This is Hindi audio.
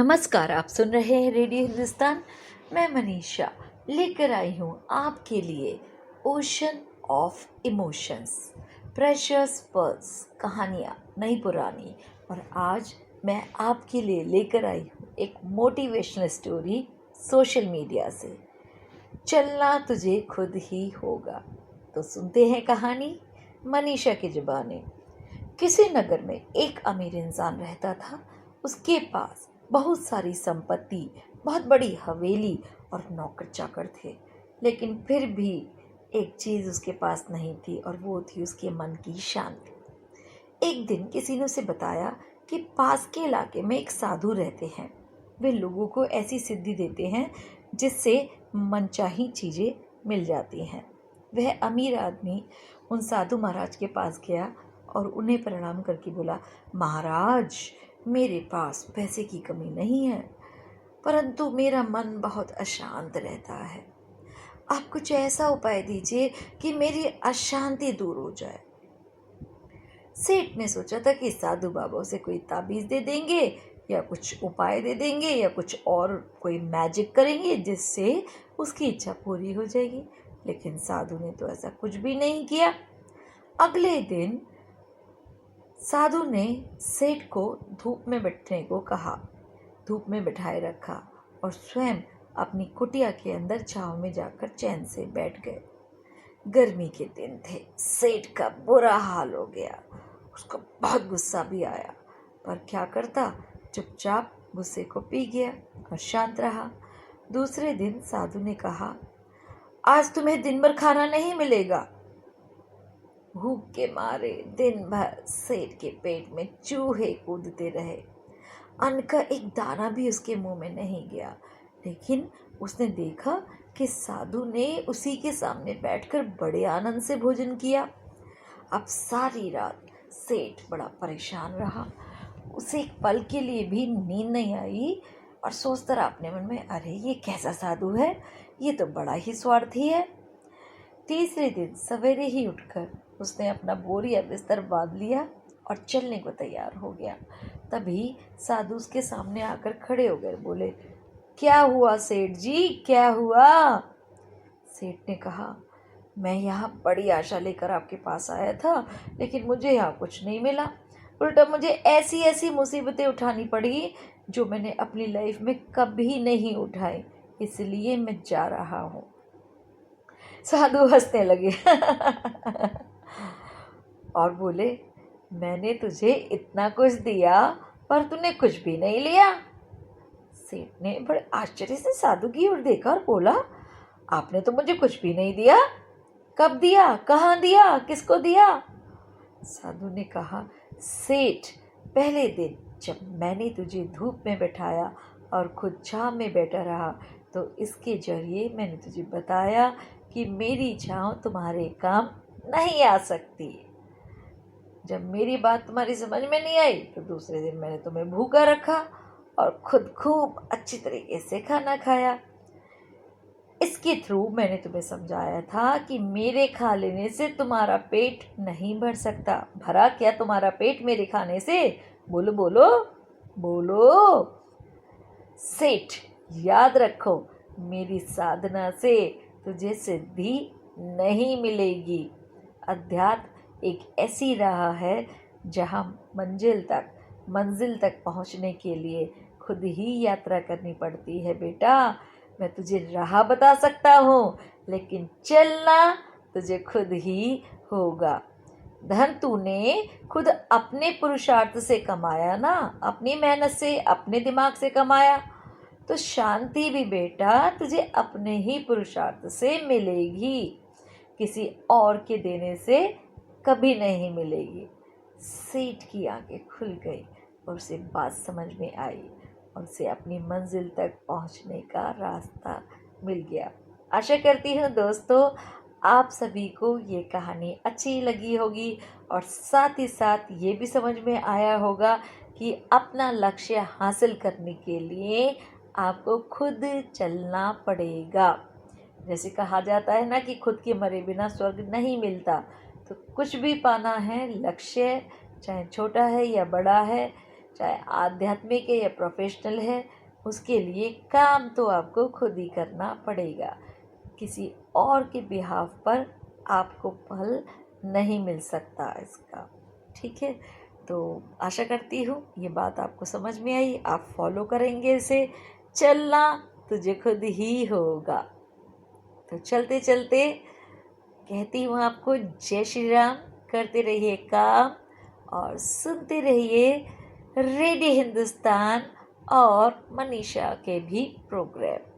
नमस्कार, आप सुन रहे हैं रेडियो हिंदुस्तान। मैं मनीषा लेकर आई हूँ आपके लिए ocean of emotions, precious pearls, कहानियाँ नई पुरानी। और आज मैं आपके लिए लेकर आई हूँ एक मोटिवेशनल स्टोरी सोशल मीडिया से। चलना तुझे खुद ही होगा। तो सुनते हैं कहानी मनीषा की जुबानी। किसी नगर में एक अमीर इंसान रहता था। उसके पास बहुत सारी संपत्ति, बहुत बड़ी हवेली और नौकर चाकर थे। लेकिन फिर भी एक चीज़ उसके पास नहीं थी और वो थी उसके मन की शांति। एक दिन किसी ने उसे बताया कि पास के इलाके में एक साधु रहते हैं। वे लोगों को ऐसी सिद्धि देते हैं जिससे मनचाही चीज़ें मिल जाती हैं। वह अमीर आदमी उन साधु महाराज के पास गया और उन्हें प्रणाम करके बोला, महाराज, मेरे पास पैसे की कमी नहीं है, परंतु मेरा मन बहुत अशांत रहता है। आप कुछ ऐसा उपाय दीजिए कि मेरी अशांति दूर हो जाए। सेठ ने सोचा था कि साधु बाबा से कोई ताबीज़ दे देंगे या कुछ उपाय दे देंगे या कुछ और कोई मैजिक करेंगे जिससे उसकी इच्छा पूरी हो जाएगी। लेकिन साधु ने तो ऐसा कुछ भी नहीं किया। अगले दिन साधु ने सेठ को धूप में बैठने को कहा। धूप में बिठाए रखा और स्वयं अपनी कुटिया के अंदर छांव में जाकर चैन से बैठ गए। गर्मी के दिन थे। सेठ का बुरा हाल हो गया। उसको बहुत गुस्सा भी आया, पर क्या करता, चुपचाप गुस्से को पी गया और शांत रहा। दूसरे दिन साधु ने कहा, आज तुम्हें दिन भर खाना नहीं मिलेगा। भूख के मारे दिन भर सेठ के पेट में चूहे कूदते रहे। अन्न का एक दाना भी उसके मुंह में नहीं गया। लेकिन उसने देखा कि साधु ने उसी के सामने बैठकर बड़े आनंद से भोजन किया। अब सारी रात सेठ बड़ा परेशान रहा। उसे एक पल के लिए भी नींद नहीं आई और सोचता रहा अपने मन में, अरे ये कैसा साधु है, ये तो बड़ा ही स्वार्थी है। तीसरे दिन सवेरे ही उठकर उसने अपना बोरिया बिस्तर बांध लिया और चलने को तैयार हो गया। तभी साधु उसके सामने आकर खड़े हो गए। बोले, क्या हुआ सेठ जी, क्या हुआ? सेठ ने कहा, मैं यहाँ बड़ी आशा लेकर आपके पास आया था, लेकिन मुझे यहाँ कुछ नहीं मिला। उल्टा मुझे ऐसी ऐसी मुसीबतें उठानी पड़ी जो मैंने अपनी लाइफ में कभी नहीं उठाई, इसलिए मैं जा रहा हूँ। साधु हंसने लगे और बोले, मैंने तुझे इतना कुछ दिया पर तूने कुछ भी नहीं लिया। सेठ ने बड़े आश्चर्य से साधु की ओर देखा और बोला, आपने तो मुझे कुछ भी नहीं दिया। कब दिया, कहाँ दिया, किसको दिया? साधु ने कहा, सेठ, पहले दिन जब मैंने तुझे धूप में बैठाया और खुद छाँव में बैठा रहा, तो इसके जरिए मैंने तुझे बताया कि मेरी छाँव तुम्हारे काम नहीं आ सकती। जब मेरी बात तुम्हारी समझ में नहीं आई तो दूसरे दिन मैंने तुम्हें भूखा रखा और खुद खूब अच्छी तरीके से खाना खाया। इसके थ्रू मैंने तुम्हें समझाया था कि मेरे खा लेने से तुम्हारा पेट नहीं भर सकता। भरा क्या तुम्हारा पेट मेरे खाने से? बोलो बोलो बोलो। सेठ, याद रखो, मेरी साधना से तुझे सिद्धि नहीं मिलेगी। अध्यात्म एक ऐसी राह है जहाँ मंजिल तक पहुँचने के लिए खुद ही यात्रा करनी पड़ती है। बेटा, मैं तुझे राह बता सकता हूँ, लेकिन चलना तुझे खुद ही होगा। धन तूने खुद अपने पुरुषार्थ से कमाया ना, अपनी मेहनत से, अपने दिमाग से कमाया, तो शांति भी बेटा तुझे अपने ही पुरुषार्थ से मिलेगी, किसी और के देने से कभी नहीं मिलेगी। सेठ की आंखें खुल गई और उसे बात समझ में आई और उसे अपनी मंजिल तक पहुंचने का रास्ता मिल गया। आशा करती हूँ दोस्तों, आप सभी को ये कहानी अच्छी लगी होगी और साथ ही साथ ये भी समझ में आया होगा कि अपना लक्ष्य हासिल करने के लिए आपको खुद चलना पड़ेगा। जैसे कहा जाता है ना कि खुद के मरे बिना स्वर्ग नहीं मिलता। तो कुछ भी पाना है, लक्ष्य चाहे छोटा है या बड़ा है, चाहे आध्यात्मिक है या प्रोफेशनल है, उसके लिए काम तो आपको खुद ही करना पड़ेगा। किसी और के बिहाफ पर आपको फल नहीं मिल सकता इसका। ठीक है, तो आशा करती हूँ ये बात आपको समझ में आई, आप फॉलो करेंगे इसे। चलना तुझे खुद ही होगा। तो चलते चलते कहती हूँ आपको जय श्री राम। करते रहिए काम और सुनते रहिए रेडियो हिंदुस्तान और मनीषा के भी प्रोग्राम।